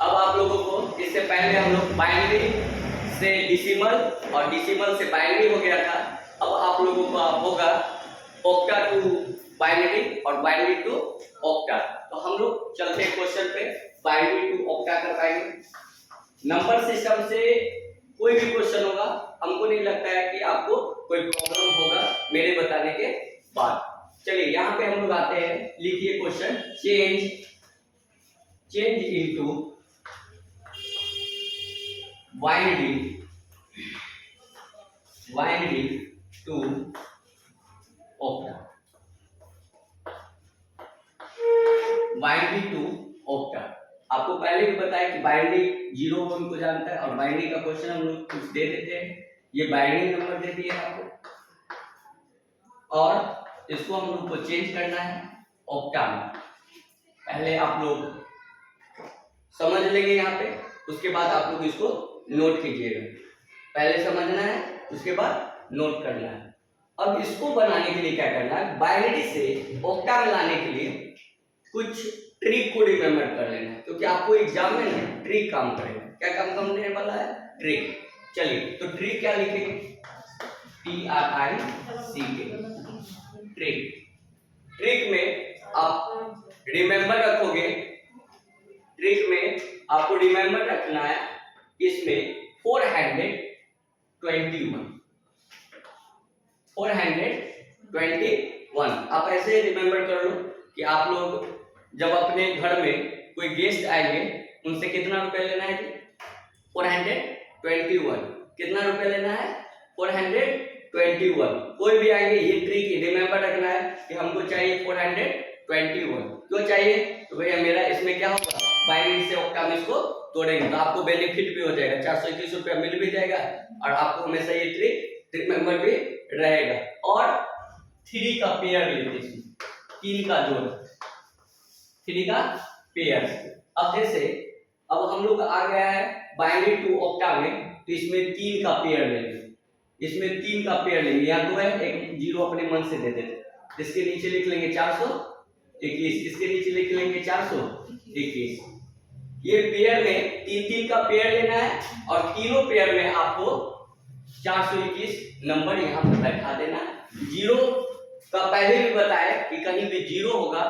अब आप लोगों को इससे पहले हम लोग बाइनरी से डेसिमल और डेसिमल से बाइनरी हो गया था। अब आप लोगों को अब होगा ऑक्टा टू बाइनरी और बाइनरी टू ऑक्टा। तो हम लोग चलते हैं क्वेश्चन पे, बाइनरी टू ऑक्टा कर पाएंगे। नंबर सिस्टम से कोई भी क्वेश्चन होगा, हमको नहीं लगता है कि आपको कोई प्रॉब्लम होगा मेरे बताने के बाद। चलिए यहाँ पे हम लोग आते हैं, लिखिए question, change into binary to octa, binary to octa. आपको पहले भी बताया कि बाइनरी 0 1 को जानता है और बाइनरी का क्वेश्चन हम लोग कुछ दे देते हैं, ये बाइनरी नंबर दे दिए आपको और इसको हम लोग को चेंज करना है ऑक्टा में। पहले आप लोग समझ लेंगे यहाँ पे, उसके बाद आप लोग इसको नोट कीजिएगा। पहले समझना है, उसके बाद नोट करना है। अब इसको बनाने के लिए क्या करना है, बाइनरी से ऑक्टा में लाने के लिए कुछ ट्रिक को रिमेम्बर कर लेना है, क्योंकि आपको एग्जाम में ना ट्रिक काम करेगा। क्या काम करने वाला है, ट्रिक। चलिए तो ट्रिक क्या लिखेंगे, TRICK, ट्रिक। ट्रिक में आप रिमेम्बर रखोगे, ट्रिक में आपको रिमेम्बर रखना है इसमें 421 आप ऐसे रिमेम्बर कर लो कि आप लोग जब अपने घर में कोई गेस्ट आएंगे उनसे कितना रुपए लेना है, 421। कितना रुपए लेना है, 421। कोई भी आएंगे, ये ट्रिक रिमेम्बर रखना है कि हमको चाहिए 421। क्यों चाहिए, तो भैया मेरा इसमें क्या होगा, बाइनरी से ऑक्टा में इसको तोड़ेंगे तो आपको बेनिफिट भी हो जाएगा, 421 रुपया मिल भी जाएगा और आपको हमेशा ये ट्रिक रिमेम्बर भी रहेगा। और 3 का पेयर लेते हैं, 3 का जोड़, 3 का पेयर। अब जैसे अब हम लोग आ गया है बाइनरी टू ऑक्टा में, तो इसमें 3 का पेयर लेंगे, इसमें 3 का पेयर लेंगे। यहाँ 2 है, एक 0 अपने मन से दे देते, इसके नीचे लिख लेंगे 421, इसके नीचे लिख लेंगे 421। ये पेयर में 3 का पेयर लेना है और तीनों पेयर में आपको 421 नंबर यहाँ पर बैठा देना है। 0 का पहले भी बताया कि कहीं भी 0 होगा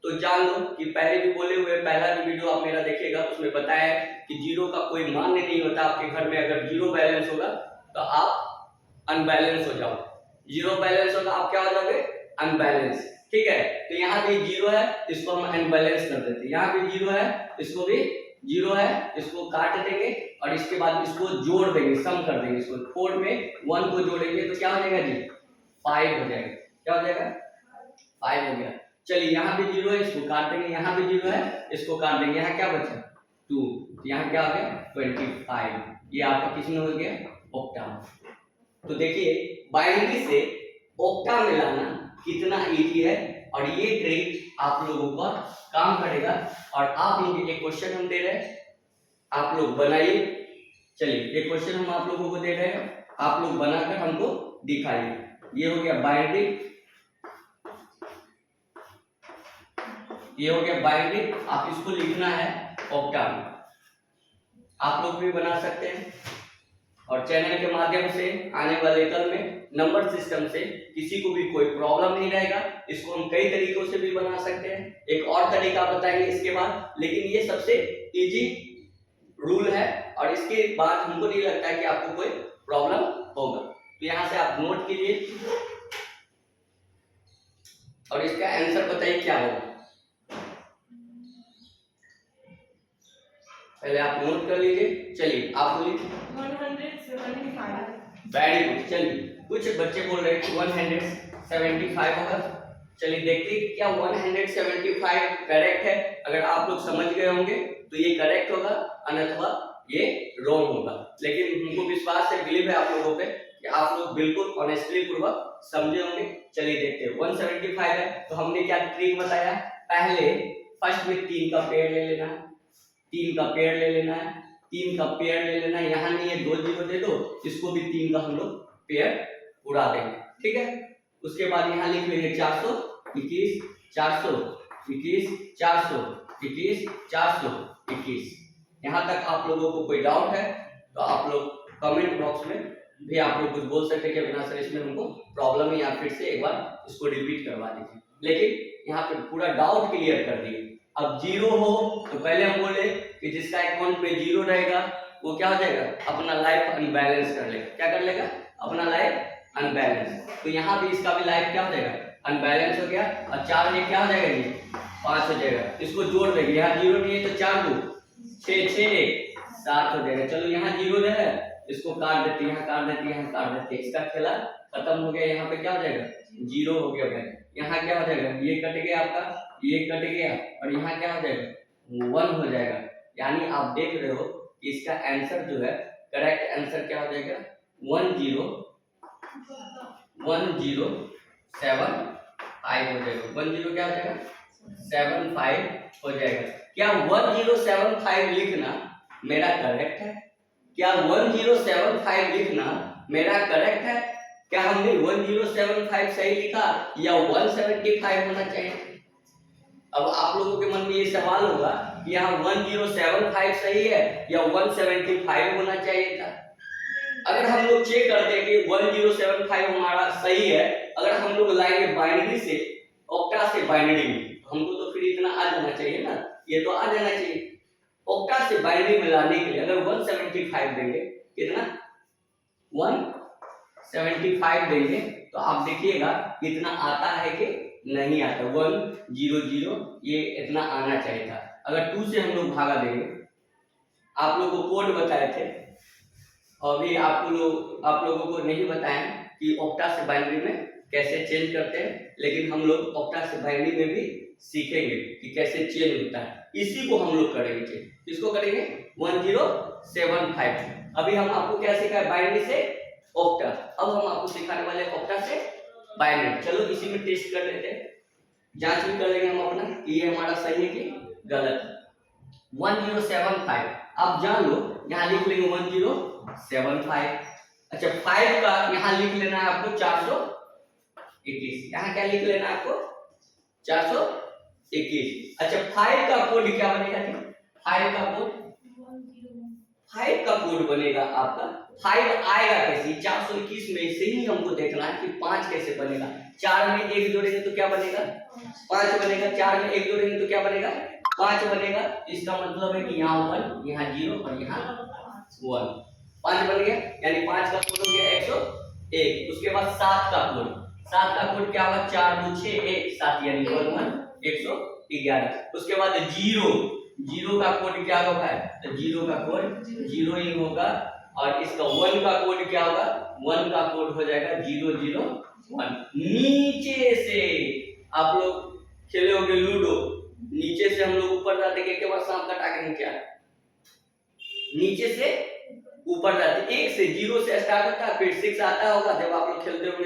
तो जान लो कि पहले भी बोले हुए, पहला भी वीडियो आप मेरा देखिएगा, उसमें बताया है कि 0 का कोई मान्य नहीं होता। आपके घर में अगर 0 बैलेंस होगा तो आप अनबैलेंस हो जाओ, 0 बैलेंस होगा आप क्या हो जाओगे, अनबैलेंस। ठीक है, तो यहाँ भी 0 है, इसको हम अनबैलेंस कर देते हैं। यहाँ भी 0 है, इसको भी 0 है, इसको काट देंगे और इसके बाद इसको जोड़ देंगे, सम कर देंगे। इसको 4 में 1 को जोड़ेंगे तो क्या हो जाएगा जी, 5 हो जाएगा। क्या हो जाएगा, 5 हो गया। चलिए यहाँ भी 0 है, इसको काट देंगे, यहाँ भी 0 है, इसको काट देंगे, यहाँ क्या बचा 2, यहाँ क्या हो गया 25। ये आपका किसमें हो गया, ऑक्टा। तो देखिए बाइनरी से ऑक्टा में लाना कितना इजी है और ये ट्रिक आप लोगों का काम करेगा। और आप लोग एक क्वेश्चन हम दे रहे हैं, आप लोग बनाइए। चलिए एक क्वेश्चन हम आप लोगों को दे रहे हैं, आप लोग बनाकर हमको दिखाइए। ये हो गया बाइनरी, ये हो गया बाइनरी, आप इसको लिखना है ऑक्टा में। आप लोग भी बना सकते हैं और चैनल के माध्यम से आने वाले कल में नंबर सिस्टम से किसी को भी कोई प्रॉब्लम नहीं रहेगा। इसको हम कई तरीकों से भी बना सकते हैं, एक और तरीका बताएंगे इसके बाद, लेकिन ये सबसे इजी रूल है और इसके बाद हमको नहीं लगता है कि आपको कोई प्रॉब्लम होगा। तो यहाँ से आप नोट कीजिए और इसका आंसर बताइए क्या होगा। पहले आप नोट कर लीजिए। चलिए आप बोलिए 175। Very good. चलिए कुछ बच्चे बोल रहे हैं कि 175 होगा। चलिए देखते हैं क्या 175 करेक्ट है। अगर आप लोग समझ गए होंगे तो ये करेक्ट होगा, अन्यथा ये रॉन्ग होगा। लेकिन हमको विश्वास है, बिलीव है आप लोगों पे कि आप लोग बिल्कुल ऑनेस्टली पूर्वक समझे होंगे। चलिए देखते हैं 175 है तो हमने क्या ट्रिक बताया, पहले फर्स्ट में 3 का पेड़ ले लेना है, 3 का पेड़ ले लेना है, 3 का पेड़ ले लेना है। यहाँ नहीं है 2 0 दे दो, इसको भी 3 का हम लोग पेड़ उड़ा देंगे। ठीक है, उसके बाद यहाँ लिख लेंगे 421 421 421 421। यहाँ तक आप लोगों को कोई डाउट है तो आप लोग कमेंट बॉक्स में भी आप लोग कुछ बोल सकते हैं कि अविनाश सर इसमें हमको प्रॉब्लम है, या फिर से एक बार इसको रिपीट करवा दीजिए। लेकिन यहाँ पे पूरा डाउट क्लियर कर दिए। अब जीरो हो तो पहले हम बोले कि जिसका अकाउंट पे जीरो रहेगा वो क्या हो जाएगा, अपना लाइफ अनबैलेंस कर लेगा। क्या कर लेगा, अपना लाइफ अनबैलेंस। तो यहाँ भी इसका भी लाइफ क्या हो जाएगा, अनबैलेंस हो गया। और 4 में क्या हो जाएगा जी, 5 हो जाएगा। इसको जोड़ देंगे, यहाँ जीरो नहीं है तो 4 2 6 6 1 7 हो जाएगा। चलो यहाँ जीरो है, इसको काट देते, यहाँ काट देते, यहाँ काट देते, इसका खेला खत्म हो गया। यहाँ पे क्या हो जाएगा, जीरो हो गया भाई। यहाँ क्या हो जाएगा, ये कट गया आपका, ये कट गया, और यहाँ क्या हो जाएगा, 1 हो जाएगा। यानी आप देख रहे हो कि इसका आंसर जो है, करेक्ट आंसर क्या हो जाएगा, 10 1075 हो जाएगा। 10 क्या हो जाएगा, 75 हो जाएगा। क्या 1075 लिखना मेरा करेक्ट है? क्या 1075 लिखना मेरा करेक्ट है? क्या हमने 1075 सही लिखा या 175 होना चाहिए? अब आप लोगों के मन में ये सवाल होगा कि यहाँ 1075 सही है या 175 होना चाहिए था। अगर हम लोग चेक करते हैं कि 1075 हमारा सही है, अगर हम लोग लाएंगे बाइनरी से ऑक्टा से बाइनरी में, हमको तो फिर इतना आ जाना चाहिए ना, ये तो आ जाना चाहिए। ऑक्टा से बाइनरी में लाने के लिए अगर 175 देंगे, कितना 175 देंगे, तो आप देखिएगा इतना आता है कि नहीं आता। 100 ये इतना आना चाहिए था। अगर 2 से हम लोग भागा देंगे, आप लोगों को कोड बताए थे, अभी आप लोगों को नहीं बताएं कि ऑक्टा से बाइनरी में कैसे चेंज करते हैं, लेकिन हम लोग ऑक्टा से बाइनरी में भी सीखेंगे कि कैसे चेंज होता है। इसी को हम लोग करेंगे चेंज। किसको करेंगे, 1075। अभी हम आपको क्या सिखाए, बाइनरी से ऑक्टा। अब हम आपको सिखाने वाले ऑक्टा से बाइनरी। चलो इसी में टेस्ट कर लेते हैं, जांच भी कर लेंगे हम अपना कि ये हमारा सही है कि गलत। 1075 आप जान लो, यहाँ लिख लेंगे 1075। अच्छा 5 का यहाँ लिख लेना है आपको 421। यहाँ क्या लिख लेना है आपको, 421। अच्छा 5 का कोड क्या बनेगा जी, 5 का कोड, 5 का कोड बनेगा आपका, 5 आएगा कैसे, 421 में से ही हमको देखना है कि 5 कैसे बनेगा। 4 में 1 जोड़ेंगे तो क्या बनेगा, 5 बनेगा। 4 में 1 जोड़ेंगे तो क्या बनेगा, 5 बनेगा। इसका मतलब है कि यहाँ 1, यहाँ 0 और यहाँ 1, 5 बन गया। यानी 5 का कोड हो गया 101। उसके बाद 7 का कोड, 7 का कोड क्या होगा, 4 2 6 1 7, यानी 111। उसके बाद 0 का कोड क्या होगा है, तो 0 का कोड 0 ही होगा। और इसका 1 का कोड क्या होगा, 1 का कोड हो जाएगा 001। नीचे से आप लोग खेले होंगे लूडो, नीचे से हम लोग ऊपर जाते के बार सांप काटा के नीचे आते, नीचे से ऊपर जाते। 1 से 0 से स्टार्ट होता है, फिर 6 आता होगा। जब आप लोग खेलते होंगे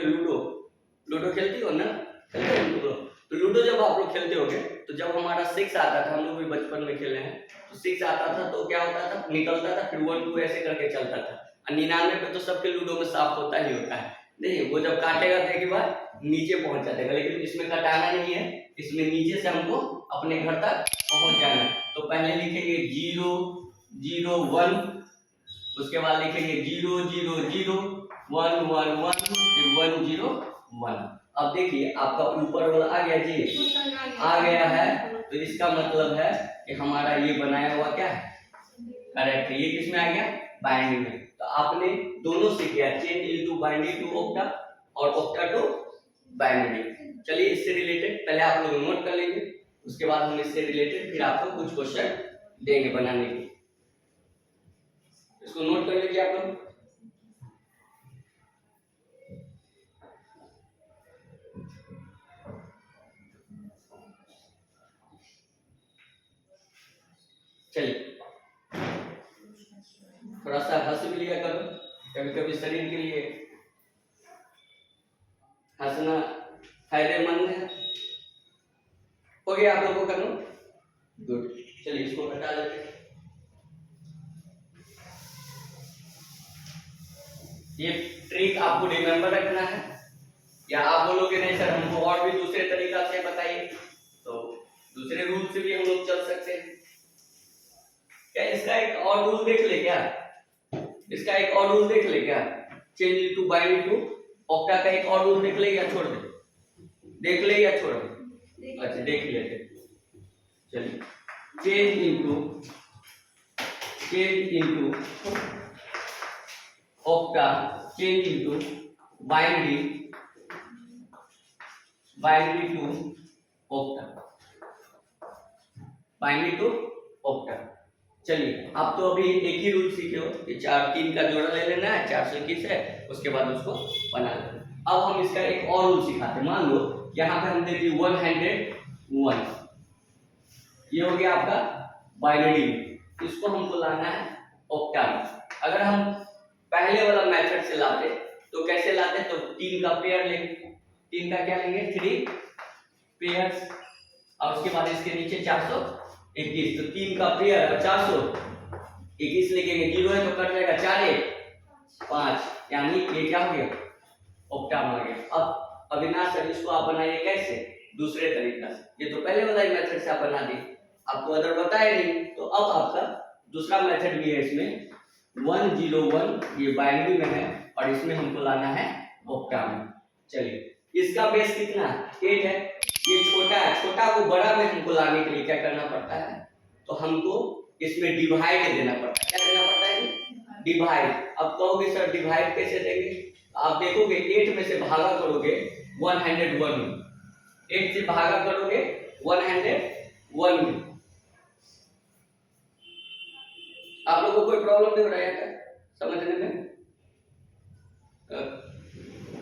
लूडो खेलती हो ना, खेलते हो लूडो, तो लूडो जब आप लोग खेलते होंगे तो जब हमारा 6 आता था, हम लोग भी बचपन में खेले हैं, तो 6 आता था तो क्या होता था, निकलता था, फिर 1 2 ऐसे करके चलता था। और 99 पे तो सबके लूडो में सांप होता ही होता है। नहीं, वो जब काटेगा तो एक बार नीचे पहुंच जाएगा, लेकिन इसमें कटाना नहीं है, इसमें नीचे से हमको अपने घर तक पहुंच जाना है। तो पहले लिखेंगे 0 0 1, उसके बाद लिखेंगे 0 0 0 1 1 1, फिर 1 0 1। अब देखिए आपका ऊपर वाला आ गया जी, आ गया है, तो इसका मतलब है कि हमारा ये बनाया हुआ क्या है, करेक्ट है। ये किसमें आ गया, बाइनरी में। तो आपने दोनों सीख गया, change into binary to octa और ऑक्टा टू बाइनरी। चलिए इससे रिलेटेड पहले आप लोग नोट कर लेंगे, उसके बाद हम इससे रिलेटेड फिर आपको कुछ क्वेश्चन देंगे बनाने के। इसको नोट कर लीजिए आप लोग। चलिए थोड़ा सा हंस भी लिया करो, कभी कभी शरीर के लिए हंसना फायदेमंद है। हो गया आप लोगों का नोट, गुड। चलिए इसको हटा लेते हैं। ये ट्रिक आपको रिमेंबर रखना है, या आप बोलोगे नहीं सर हमको और भी दूसरे तरीका से बताइए, तो दूसरे रूल से भी हम लोग चल सकते हैं। क्या इसका एक और रूल देख ले क्या? इसका एक और रूल देख ले क्या? Change into binary to octa का एक और रूल देख ले या छोड़ दे? देख ले या छोड़ दे? अच्छा देख लेते। चलिए change into octa change into binary to octa. चलिए आप तो अभी एक ही रूल सीखे हो कि 4 3 का जोड़ा ले लेना है, 421 है, उसके बाद उसको बना लेना। अब हम इसका एक और रूल सिखाते हैं। मान लो यहाँ पे हम दे दिए 101, ये हो गया आपका बाइनरी, इसको हमको लाना है ऑक्टा में। अगर हम पहले वाला मेथड से लाते तो कैसे लाते? तो 3 का पेयर लेंगे, 3 का क्या लेंगे? 3 पेयर्स, और उसके बाद इसके नीचे 421, तो 3 का पेयर और 421 लिखेंगे। 0 है तो कट जाएगा, 4 1 5, यानी ये क्या हो गया? ऑक्टा बन गया। अब अविनाश सर इसको आप बनाइए कैसे? दूसरे तरीका से। ये तो पहले वाला ही मेथड से आप बना दिए, आपको अदर बताया नहीं। तो अब आपका दूसरा मेथड भी है इसमें, 101 ये बाइनरी में है और इसमें हमको लाना है ऑक्टा में। चलिए इसका बेस कितना है? 8 है, ये छोटा है, छोटा को बड़ा में हमको लाने के लिए क्या करना पड़ता है? तो हमको इसमें डिवाइड देना पड़ता है। क्या देना पड़ता है? डिवाइड। अब कहोगे सर डिवाइड कैसे देंगे? आप देखोगे 8 में से भागा करोगे 101 में, 8 से भागा करोगे 101 में। आप लोगों को कोई प्रॉब्लम नहीं हो रहा है क्या समझने में?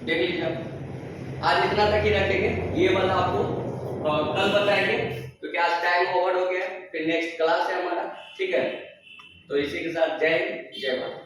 देख लीजिए आप, आज इतना तक ही रखेंगे, ये वाला आपको कल बताएंगे क्योंकि आज टाइम ओवर हो गया, फिर नेक्स्ट क्लास है हमारा, ठीक है? तो इसी के साथ जय हिंद जय भारत।